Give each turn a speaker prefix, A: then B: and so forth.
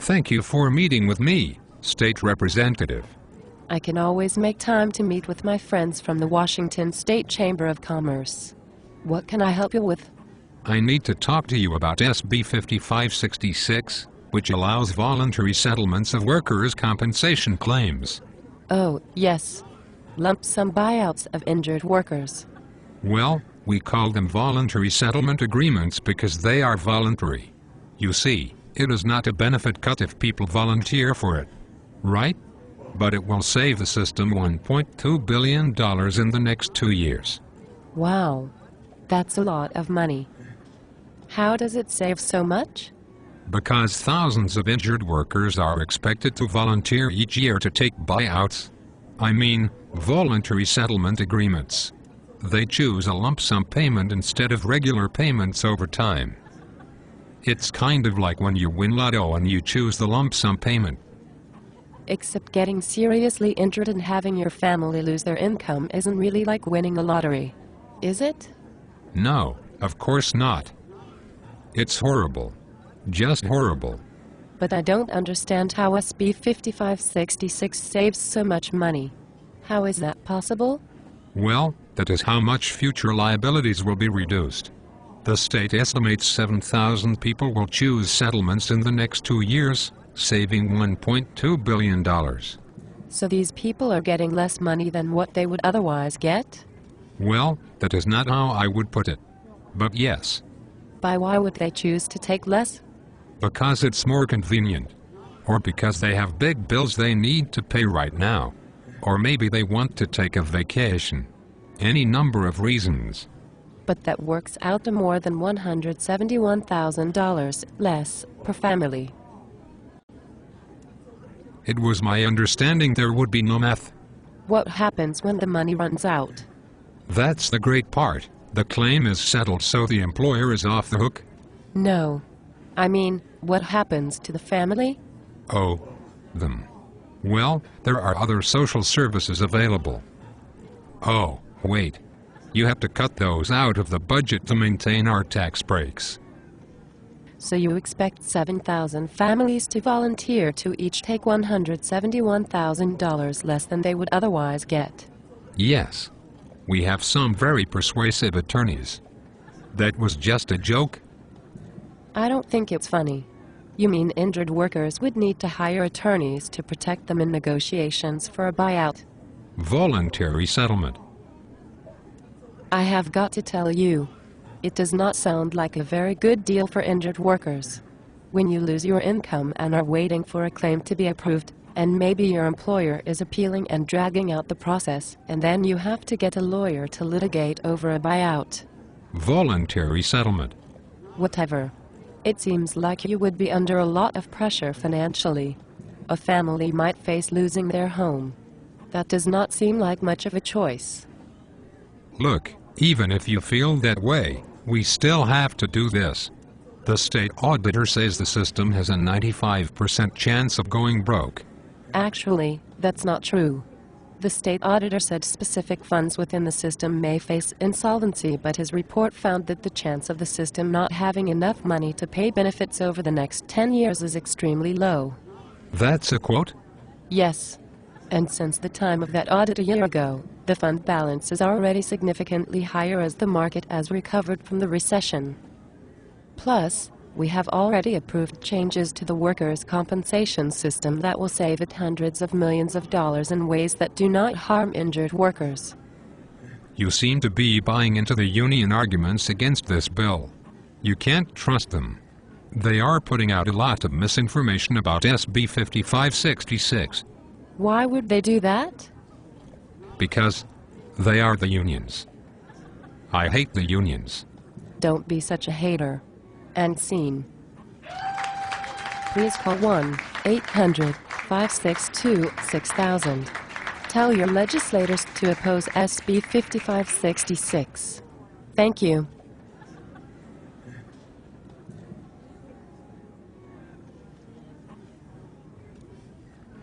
A: Thank you for meeting with me, State Representative.
B: I can always make time to meet with my friends from the Washington State Chamber of Commerce. What can I help you with?
A: I need to talk to you about SB 5566, which allows voluntary settlements of workers' compensation claims.
B: Oh, yes. Lump sum buyouts of injured workers.
A: Well, we call them voluntary settlement agreements because they are voluntary. You see, it is not a benefit cut if people volunteer for it, right? But it will save the system $1.2 billion in the next 2 years.
B: Wow, that's a lot of money. How does it save so much?
A: Because thousands of injured workers are expected to volunteer each year to take buyouts. I mean, voluntary settlement agreements. They choose a lump sum payment instead of regular payments over time. It's kind of like when you win Lotto and you choose the lump sum payment.
B: Except getting seriously injured and having your family lose their income isn't really like winning a lottery, is it?
A: No, of course not. It's horrible. Just horrible.
B: But I don't understand how SB 5566 saves so much money. How is that possible?
A: Well, that is how much future liabilities will be reduced. The state estimates 7,000 people will choose settlements in the next 2 years, saving $1.2 billion.
B: So these people are getting less money than what they would otherwise get?
A: Well, that is not how I would put it. But yes.
B: Why would they choose to take less?
A: Because it's more convenient. Or because they have big bills they need to pay right now. Or maybe they want to take a vacation. Any number of reasons.
B: But that works out to more than $171,000 less per family.
A: It was my understanding there would be no math.
B: What happens when the money runs out?
A: That's the great part. The claim is settled so the employer is off the hook.
B: No. I mean, what happens to the family?
A: Oh, them. Well, there are other social services available. Oh, wait. You have to cut those out of the budget to maintain our tax breaks.
B: So you expect 7,000 families to volunteer to each take $171,000 less than they would otherwise get?
A: Yes. We have some very persuasive attorneys. That was just a joke?
B: I don't think it's funny. You mean injured workers would need to hire attorneys to protect them in negotiations for a buyout?
A: Voluntary settlement.
B: I have got to tell you, it does not sound like a very good deal for injured workers. When you lose your income and are waiting for a claim to be approved, and maybe your employer is appealing and dragging out the process, and then you have to get a lawyer to litigate over a buyout.
A: Voluntary settlement.
B: Whatever. It seems like you would be under a lot of pressure financially. A family might face losing their home. That does not seem like much of a choice.
A: Look, even if you feel that way, we still have to do this. The state auditor says the system has a 95% chance of going broke.
B: Actually, that's not true. The state auditor said specific funds within the system may face insolvency, but his report found that the chance of the system not having enough money to pay benefits over the next 10 years is extremely low.
A: That's a quote?
B: Yes. And since the time of that audit a year ago, the fund balance is already significantly higher as the market has recovered from the recession. Plus, we have already approved changes to the workers' compensation system that will save it hundreds of millions of dollars in ways that do not harm injured workers.
A: You seem to be buying into the union arguments against this bill. You can't trust them. They are putting out a lot of misinformation about SB 5566.
B: Why would they do that?
A: Because they are the unions. I hate the unions.
B: Don't be such a hater. And scene. Please call 1-800-562-6000. Tell your legislators to oppose SB 5566. Thank you.